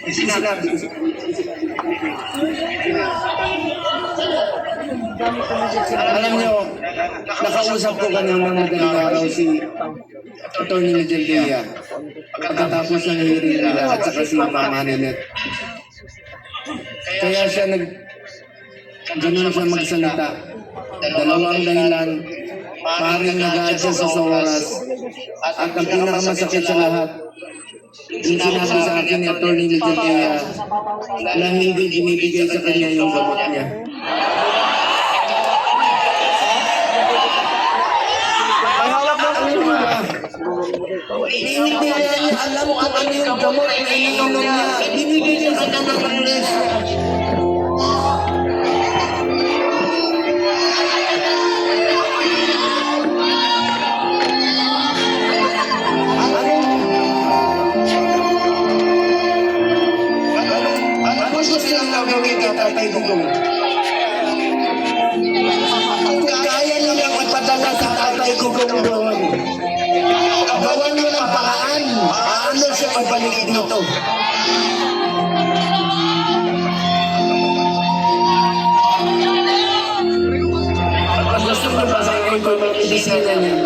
Sinabi ko sa alam nyo, nakausap ko kanina madaling araw si Atty. Miguel Dea pagkatapos ng hearing nila at saka si Ma'am Hanilet. Kaya siya ganun siya magsalita. Dalawang dahilan, maaaring nag-a-adjust sa oras, at ang pinakamasakit sa lahat, yung sinabi sa akin ni Atty. Miguel Dea na hindi binibigay sa kanya yung gamot niya. Hindi niya alam kung ano yung gamot na iniinom niya. Binibigay sa kanya ng nurse niya. Ano gusto nilang gagawin kay Tatay Digong? Kung kaya nilang ipadala sa Tatay Digong doon, gawan mo ng paraan. Paano siya magbalik dito? Gusto mo ba sa mga medisina niya?